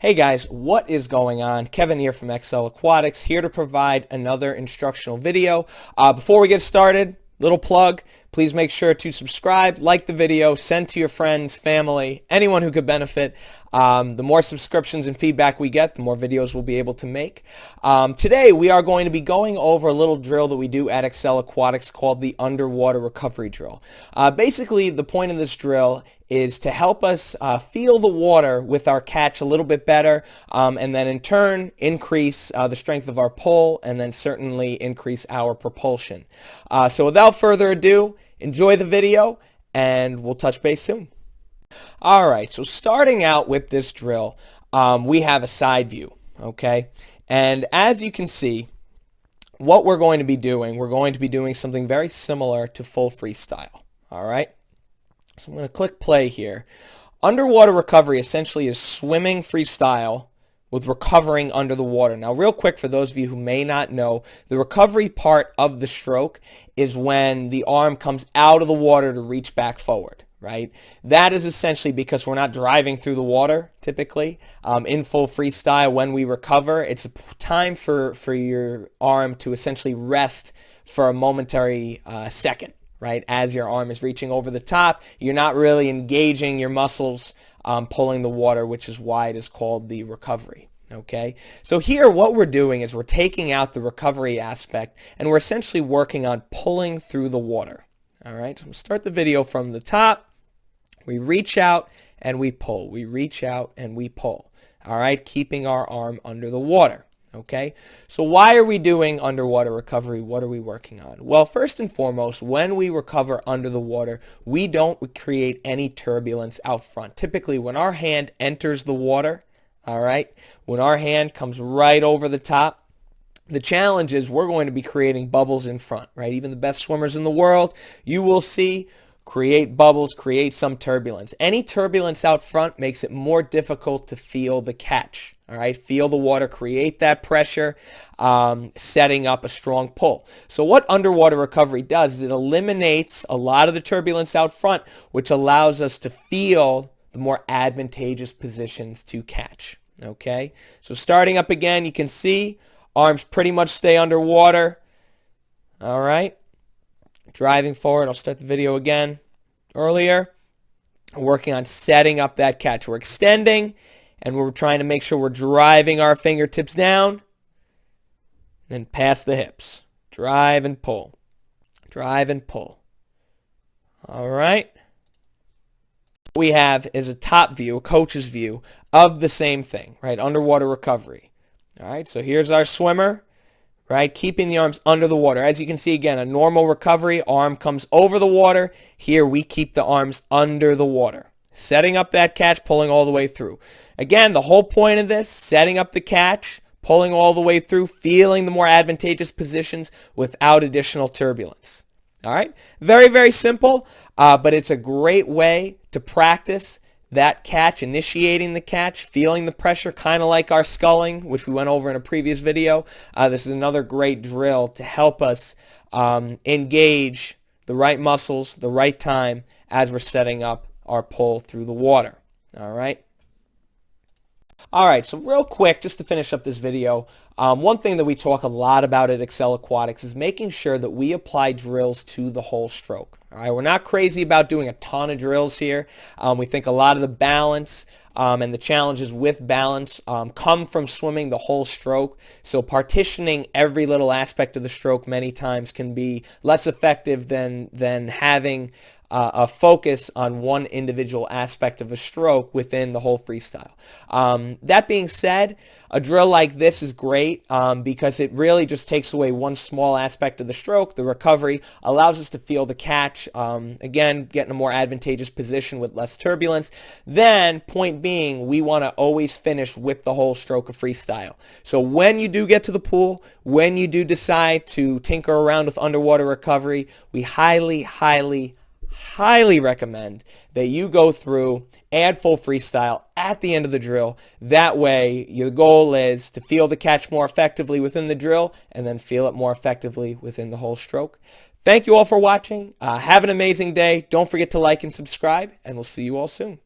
Hey guys, what is going on? Kevin here from Excel Aquatics, here to provide another instructional video. Before we get started, little plug, please make sure to subscribe, like the video, send to your friends, family, anyone who could benefit. The more subscriptions and feedback we get, the more videos we'll be able to make. Today we are going to be going over a little drill that we do at Excel Aquatics called the underwater recovery drill. Basically, the point of this drill is to help us feel the water with our catch a little bit better, and then in turn increase the strength of our pull, and then certainly increase our propulsion. So without further ado, enjoy the video and we'll touch base soon. Alright, so starting out with this drill, we have a side view, okay? And as you can see, what we're going to be doing something very similar to full freestyle, alright? So I'm going to click play here. Underwater recovery essentially is swimming freestyle with recovering under the water. Now real quick, for those of you who may not know, the recovery part of the stroke is when the arm comes out of the water to reach back forward, right? That is essentially because we're not driving through the water typically. In full freestyle, when we recover, it's a time for your arm to essentially rest for a momentary second. Right, as your arm is reaching over the top, you're not really engaging your muscles pulling the water, which is why it is called the recovery. Okay, so here what we're doing is we're taking out the recovery aspect and we're essentially working on pulling through the water. All right, so I'm going to start the video from the top. We reach out and we pull. We reach out and we pull. All right, keeping our arm under the water. Okay, so why are we doing underwater recovery? What are we working on? Well, first and foremost, when we recover under the water, we don't create any turbulence out front. Typically, when our hand enters the water, all right, when our hand comes right over the top, the challenge is we're going to be creating bubbles in front, right? Even the best swimmers in the world, you will see, create bubbles, create some turbulence. Any turbulence out front makes it more difficult to feel the catch. All right, feel the water, create that pressure, setting up a strong pull. So what underwater recovery does is it eliminates a lot of the turbulence out front, which allows us to feel the more advantageous positions to catch. Okay, so starting up again, you can see arms pretty much stay underwater. All right, driving forward. I'll start the video again earlier. Working on setting up that catch. We're extending. And we're trying to make sure we're driving our fingertips down, then past the hips. Drive and pull. Drive and pull. All right. What we have is a top view, a coach's view of the same thing, right? Underwater recovery. All right, so here's our swimmer, right? Keeping the arms under the water. As you can see, again, a normal recovery, arm comes over the water. Here we keep the arms under the water. Setting up that catch, pulling all the way through. Again, the whole point of this, setting up the catch, pulling all the way through, feeling the more advantageous positions without additional turbulence. All right? Very, very simple, but it's a great way to practice that catch, initiating the catch, feeling the pressure, kind of like our sculling, which we went over in a previous video. This is another great drill to help us engage the right muscles, the right time as we're setting up our pull through the water. All right? Alright, so real quick, just to finish up this video, one thing that we talk a lot about at Excel Aquatics is making sure that we apply drills to the whole stroke. Alright, we're not crazy about doing a ton of drills here. We think a lot of the balance and the challenges with balance come from swimming the whole stroke. So partitioning every little aspect of the stroke many times can be less effective than having a focus on one individual aspect of a stroke within the whole freestyle. That being said, a drill like this is great because it really just takes away one small aspect of the stroke, the recovery, allows us to feel the catch, again, get in a more advantageous position with less turbulence. Then, point being, we want to always finish with the whole stroke of freestyle. So when you do get to the pool, when you do decide to tinker around with underwater recovery, we highly recommend that you go through, add full freestyle at the end of the drill. That way, your goal is to feel the catch more effectively within the drill and then feel it more effectively within the whole stroke. Thank you all for watching. Have an amazing day. Don't forget to like and subscribe, and we'll see you all soon.